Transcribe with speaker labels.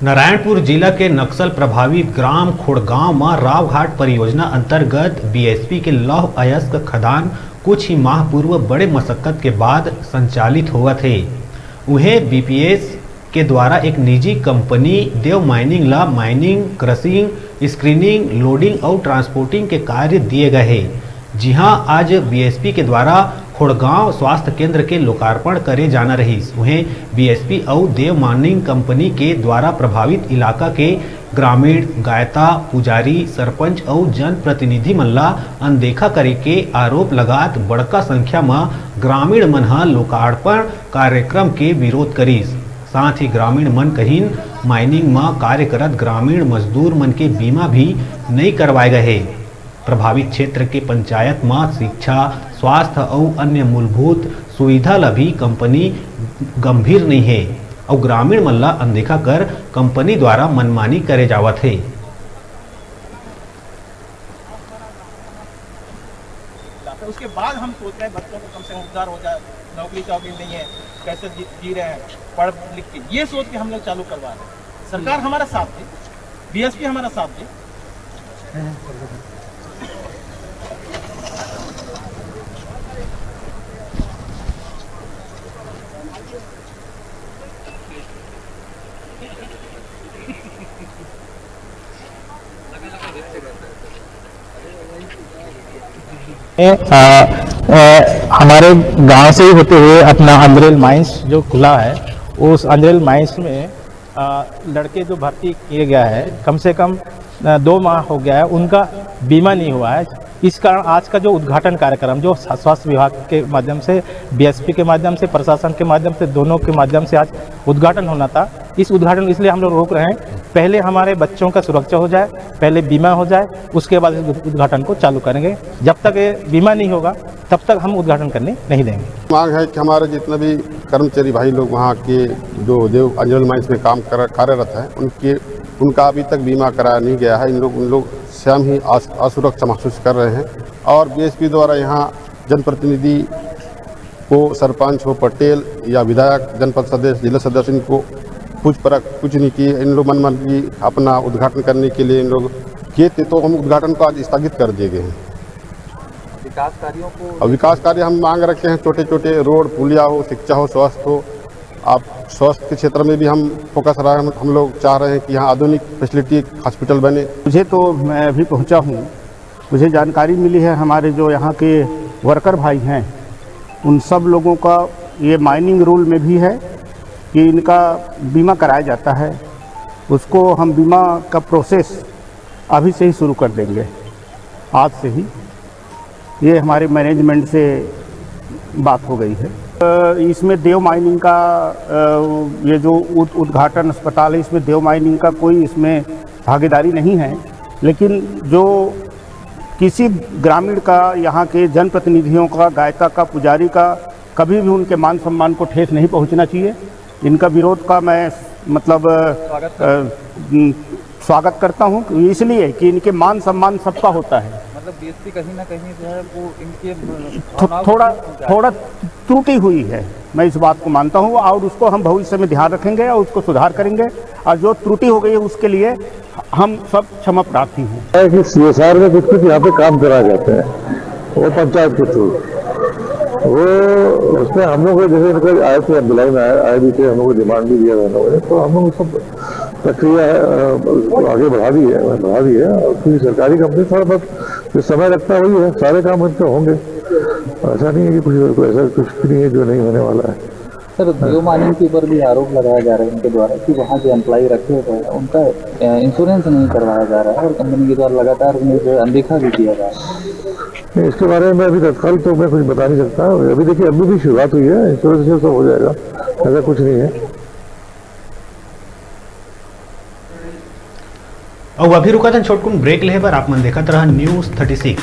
Speaker 1: नारायणपुर जिला के नक्सल प्रभावित ग्राम खोड़गांव में रावघाट परियोजना अंतर्गत बीएसपी के लौह अयस्क खदान कुछ ही माह पूर्व बड़े मशक्कत के बाद संचालित हुआ थे। उन्हें बीपीएस के द्वारा एक निजी कंपनी देव माइनिंग ला माइनिंग, क्रशिंग, स्क्रीनिंग, लोडिंग और ट्रांसपोर्टिंग के कार्य दिए गए हैं। जी हां, आज बीएसपी के द्वारा खोड़गांव स्वास्थ्य केंद्र के लोकार्पण करे जाना रही। उन्हें बीएसपी और देव माइनिंग कंपनी के द्वारा प्रभावित इलाका के ग्रामीण, गायता, पुजारी, सरपंच और जनप्रतिनिधि मन ला अनदेखा करे के आरोप लगात बड़का संख्या में ग्रामीण मन लोकार्पण कार्यक्रम के विरोध करीस। साथ ही ग्रामीण मन कहीं माइनिंग में कार्य करत ग्रामीण मजदूर मन के बीमा भी नहीं करवाए गए। प्रभावित क्षेत्र के पंचायत में शिक्षा, स्वास्थ्य और अन्य मूलभूत सुविधा ला भी कंपनी गंभीर नहीं है और ग्रामीण मन ला अनदेखा कर कंपनी द्वारा मनमानी करे जावत है।
Speaker 2: उसके बाद हम सोच रहे हैं बच्चों को कम से कम उद्धार हो जाए, नौकरी चौकरी नहीं है, कैसे जी रहे हैं पढ़ लिख के, ये सोच के हम लोग चालू करवा रहे हैं। सरकार हमारा साथ दे, बीएसपी हमारा साथ दे।
Speaker 3: हमारे गांव से ही होते हुए अपना अंजरेल माइंस जो खुला है, उस अंजरेल माइंस में लड़के जो भर्ती किए गया है, कम से कम 2 माह हो गया है, उनका बीमा नहीं हुआ है। इस कारण आज का जो उद्घाटन कार्यक्रम जो स्वास्थ्य विभाग के माध्यम से, बीएसपी के माध्यम से, प्रशासन के माध्यम से, दोनों के माध्यम से आज उद्घाटन होना था। इस उद्घाटन इसलिए हम लोग रोक रहे हैं, पहले हमारे बच्चों का सुरक्षा हो जाए, पहले बीमा हो जाए, उसके बाद इस उद्घाटन को चालू करेंगे। जब तक ये बीमा नहीं होगा तब तक हम उद्घाटन करने नहीं देंगे।
Speaker 4: मांग है कि हमारे जितने भी कर्मचारी भाई लोग वहाँ के जो देव अंजल माइंस में काम कार्यरत है, उनका अभी तक बीमा कराया नहीं गया है। उन लोग स्वयं ही असुरक्षा महसूस कर रहे हैं और बीएसपी द्वारा यहाँ जनप्रतिनिधि को, सरपंच हो, पटेल या विधायक, जनपद सदस्य, जिला सदस्य, इनको पूछ परख कुछ नहीं किए। इन लोग मन की अपना उद्घाटन करने के लिए इन लोग किए थे, तो हम उद्घाटन को आज स्थगित कर दिए गए हैं। विकास कार्य हम मांग रखे हैं, छोटे छोटे रोड, पुलिया हो, शिक्षा हो, स्वास्थ्य हो। आप स्वास्थ्य के क्षेत्र में भी हम फोकस रहा है। हम लोग चाह रहे हैं कि यहाँ आधुनिक फैसिलिटी हॉस्पिटल बने।
Speaker 5: मुझे तो मैं अभी पहुँचा हूँ, मुझे जानकारी मिली है हमारे जो यहाँ के वर्कर भाई हैं, उन सब लोगों का ये माइनिंग रूल में भी है कि इनका बीमा कराया जाता है। उसको हम बीमा का प्रोसेस अभी से ही शुरू कर देंगे, आज से ही। ये हमारे मैनेजमेंट से बात हो गई है। इसमें देव माइनिंग का ये जो उद्घाटन अस्पताल है, इसमें देव माइनिंग का कोई इसमें भागीदारी नहीं है, लेकिन जो किसी ग्रामीण का, यहाँ के जनप्रतिनिधियों का, गायता का, पुजारी का कभी भी उनके मान सम्मान को ठेस नहीं पहुँचना चाहिए। इनका विरोध का मैं मतलब स्वागत करता हूँ, इसलिए कि इनके मान सम्मान सबका होता है।
Speaker 6: मतलब बीएसपी कहीं ना कहीं जो है वो इनके
Speaker 5: थोड़ा त्रुटि हुई है, मैं इस बात को मानता हूँ, और उसको हम भविष्य में ध्यान रखेंगे और उसको सुधार करेंगे। और जो त्रुटि हो गई है उसके लिए हम सब क्षमा प्रार्थी हैं।
Speaker 7: कि सीएसआर में कुछ यहाँ पे काम कराए जाते हैं, वो पंचायत के थ्रू, वो उसमें हम लोग जैसे आए थे, जुलाई में आए भी थे, हम लोग को डिमांड भी दिया था लोगों ने, तो हम लोग सब प्रक्रिया आगे बढ़ा दी है। और क्योंकि सरकारी कंपनी थोड़ा बहुत जो समय लगता है वही है, सारे काम उनके होंगे। ऐसा नहीं है कि कुछ ऐसा कुछ नहीं है जो नहीं होने वाला है।
Speaker 6: सर, देव माइनिंग के ऊपर भी आरोप लगाया जा रहा है उनके द्वारा कि वहाँ जो एम्प्लॉय रखे हुए हैं उनका इंश्योरेंस नहीं करवाया जा रहा है और कंपनी के द्वारा लगातार उन्हें जो अनदेखा भी किया जा रहा है।
Speaker 7: इसके बारे में अभी तत्काल तो मैं कुछ बता नहीं सकता। अभी देखिए, अभी भी शुरुआत हुई है, इंश्योरेंस से सब हो जाएगा, ऐसा कुछ नहीं है।
Speaker 1: और अभी रुका था छोटकुन ब्रेक ले पर आप मन देखत रहा न्यूज़ 36।